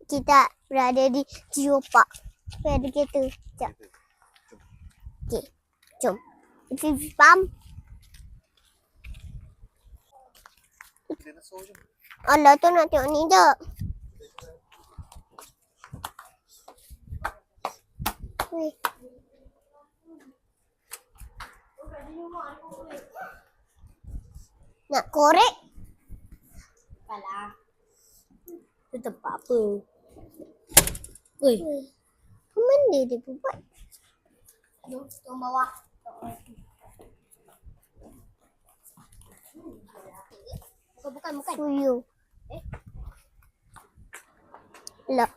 Kita berada di Geopark. Ada kereta. Sekejap. Okey. Jom. Kita pam. Alah tu nak tengok ni je. Weh. Nak korek? Alah. Itu tempat apa? Oi. Mana dia buat? Jom, turun bawah. Bukan. Suyu. Lah.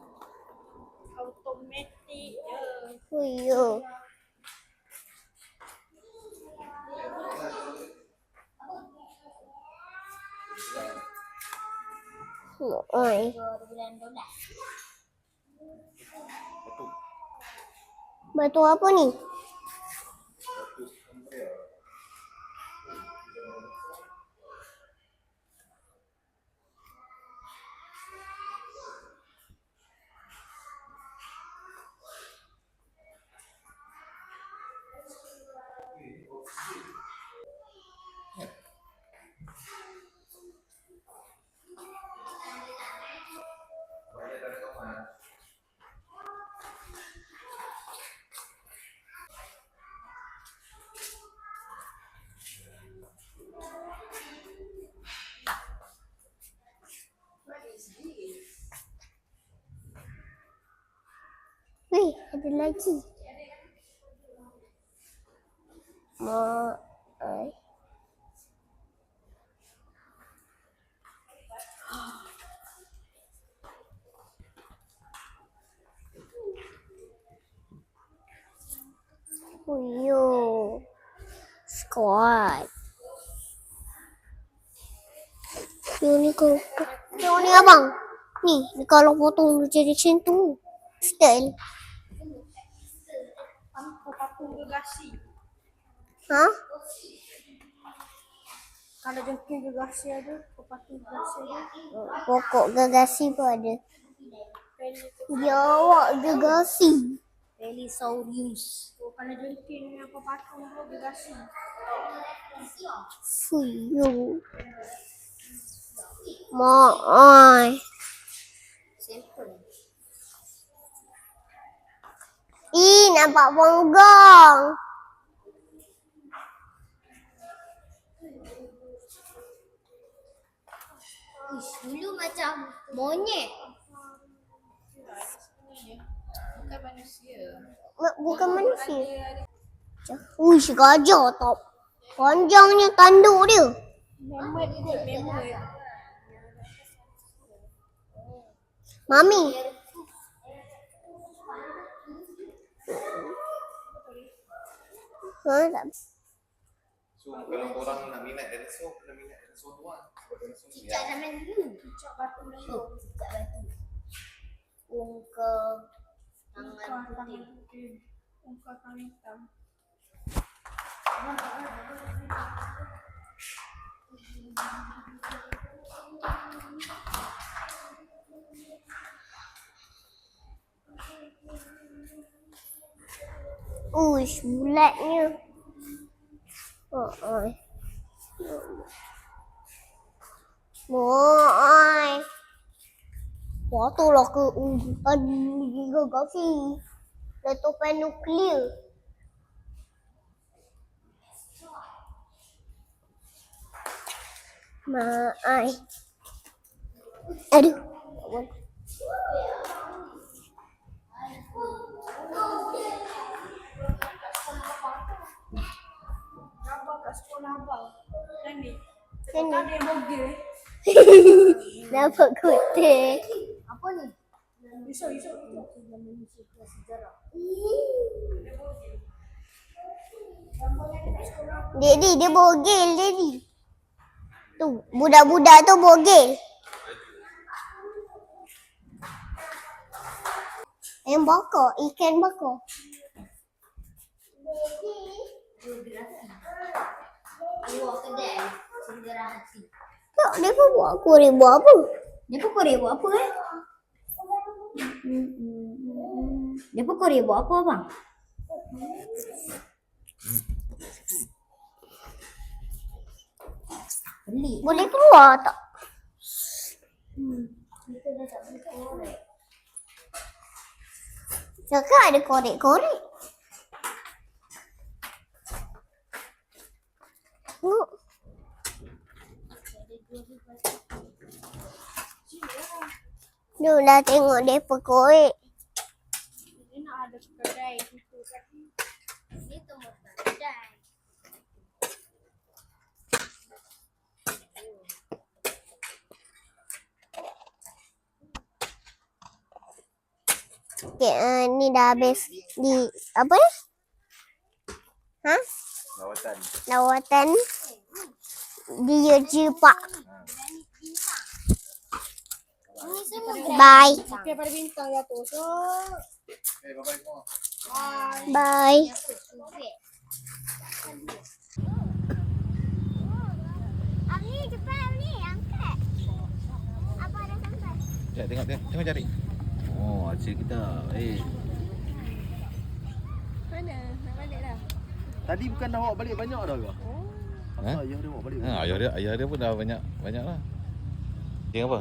Automatik je. Suyu. Oi. Batu apa ni? Weh, ada lagi. Mak. Suyu. Squad. Ni kau. Tengok ni abang. Ni kalau potong dia jadi macam tu. Style. Patung gegasi. Ha? Kalau jengking gegasi ada, patung gegasi ada. Pokok gegasi pun ada. Ya awak gegasi. Pelisaurus. Kalau jengking ni apa patung tu gegasi. Suyu. Mak ai. Simple. Nampak bonggong. Dulu macam monyet. Bukan manusia. Bukan manusia. Uish, gajah tau. Panjangnya tanduk dia. Memut kot, memut. Mami. Tak. So kalau korang nak minat dinosaur, kena minat dinosaur tu lah. Sebab dinosaur ni Cicak zaman dulu. Cicak batu dulu. Cicak batu. Ungka tangan putih. Ungka tangan hitam. Uish, bulatnya. Oi. Patutlah ke gegasi. Letupan nuklear. Mai. Aduh. Abang kat sekolah abang. Dan ni. Sini. Ada yang bogel. Dapat kutik. apa ni? Isu. Sejarah. Daddy, dia bogel, Daddy. Tu, budak-budak tu bogel. Yang bakar, ikan bakar. Geografi. Awak kedai. Cendera hati. Tak, dia pun buat Korea buat apa? Dia pun Korea buat apa Dia pun Korea buat apa abang? Pelik. Boleh keluar tak? Kita dah tak boleh korek. Cakap ada korek-korek. Tengok. Dia dah tengok dia korek. Dia nak ada kedai gitu kan. Dia tengok kedai. Okay, ni dah habis di apa ni? Ha? Lawatan. Lawatan Deer Park. Bye. Okey pada bintang ya tu. So, Bye-bye semua. Bye. Abni cepat Abni angkat. Apa dah sampai? Sekejap, tengok cari. Oh, acik kita. mana? Nak balik dah. Tadi bukan dah bawa balik banyak dah ke? Ha? Ayah dia bawa balik. Ayah dia pun dah banyak lah. Yang apa?